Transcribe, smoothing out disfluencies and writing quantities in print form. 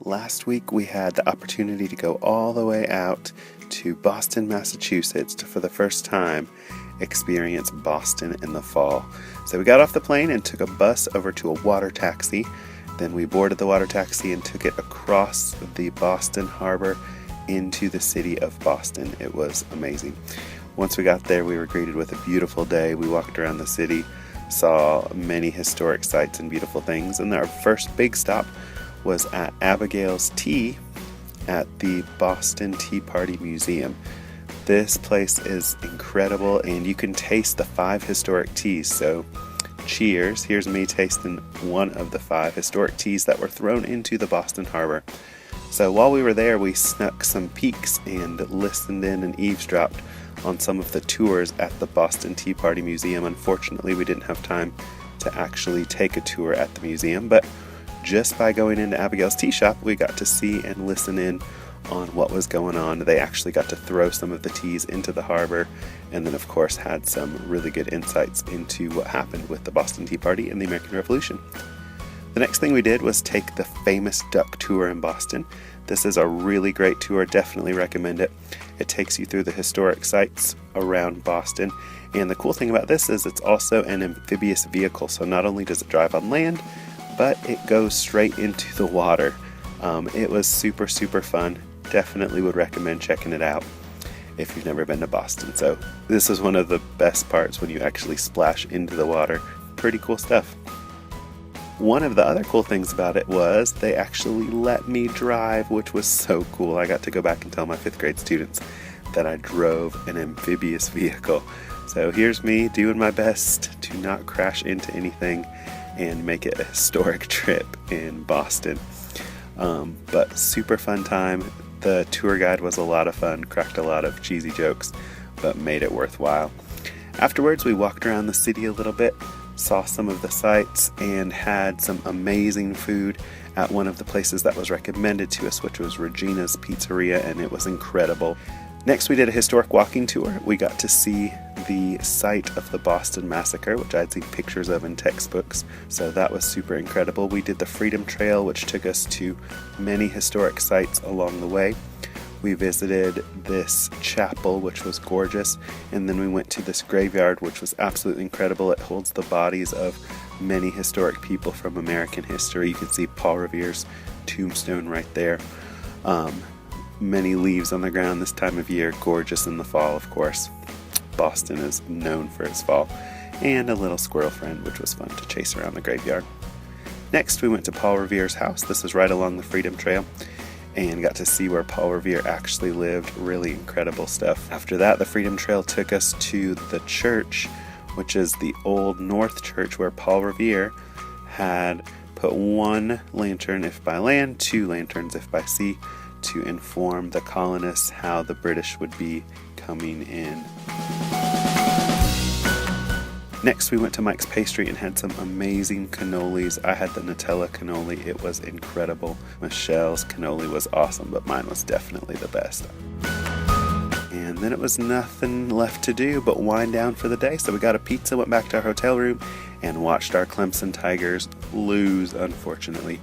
Last week we had the opportunity to go all the way out to Boston, Massachusetts to, for the first time, experience Boston in the fall. So we got off the plane and took a bus over to a water taxi. Then we boarded the water taxi and took it across the Boston Harbor into the city of Boston. It was amazing. Once we got there, we were greeted with a beautiful day. We walked around the city, saw many historic sights and beautiful things, and our first big stop was at Abigails Tea at the Boston Tea Party Museum. This place is incredible, and you can taste the 5 historic teas. So cheers. Here's me tasting one of the 5 historic teas that were thrown into the Boston Harbor. So while we were there, we snuck some peeks and listened in and eavesdropped on some of the tours at the Boston Tea Party Museum. Unfortunately, we didn't have time to actually take a tour at the museum, but just by going into Abigail's Tea Shop, we got to see and listen in on what was going on. They actually got to throw some of the teas into the harbor, and then of course had some really good insights into what happened with the Boston Tea Party and the American Revolution. The next thing we did was take the famous duck tour in Boston. This is a really great tour, definitely recommend it. It takes you through the historic sites around Boston, and the cool thing about this is it's also an amphibious vehicle, so not only does it drive on land, but it goes straight into the water. It was super fun. Definitely would recommend checking it out if you've never been to Boston. So this is one of the best parts, when you actually splash into the water. Pretty cool stuff. One of the other cool things about it was they actually let me drive, which was so cool. I got to go back and tell my 5th grade students that I drove an amphibious vehicle. So here's me doing my best to not crash into anything and make it a historic trip in Boston. But super fun time. The tour guide was a lot of fun, cracked a lot of cheesy jokes, but made it worthwhile. Afterwards, we walked around the city a little bit, saw some of the sights, and had some amazing food at one of the places that was recommended to us, which was Regina's Pizzeria, and it was incredible. Next, we did a historic walking tour. We got to see the site of the Boston Massacre, which I'd seen pictures of in textbooks, so that was super incredible. We did the Freedom Trail, which took us to many historic sites along the way. We visited this chapel, which was gorgeous, and then we went to this graveyard, which was absolutely incredible. It holds the bodies of many historic people from American history. You can see Paul Revere's tombstone right there. Many leaves on the ground this time of year, gorgeous in the fall, of course. Boston is known for its fall. And a little squirrel friend, which was fun to chase around the graveyard. Next, we went to Paul Revere's house. This is right along the Freedom Trail, and got to see where Paul Revere actually lived. Really incredible stuff. After that, the Freedom Trail took us to the church, which is the Old North Church, where Paul Revere had put 1 lantern if by land, 2 lanterns if by sea, to inform the colonists how the British would be coming in. Next, we went to Mike's Pastry and had some amazing cannolis. I had the Nutella cannoli. It was incredible. Michelle's cannoli was awesome, but mine was definitely the best. And then it was nothing left to do but wind down for the day. So we got a pizza, went back to our hotel room, and watched our Clemson Tigers lose, unfortunately.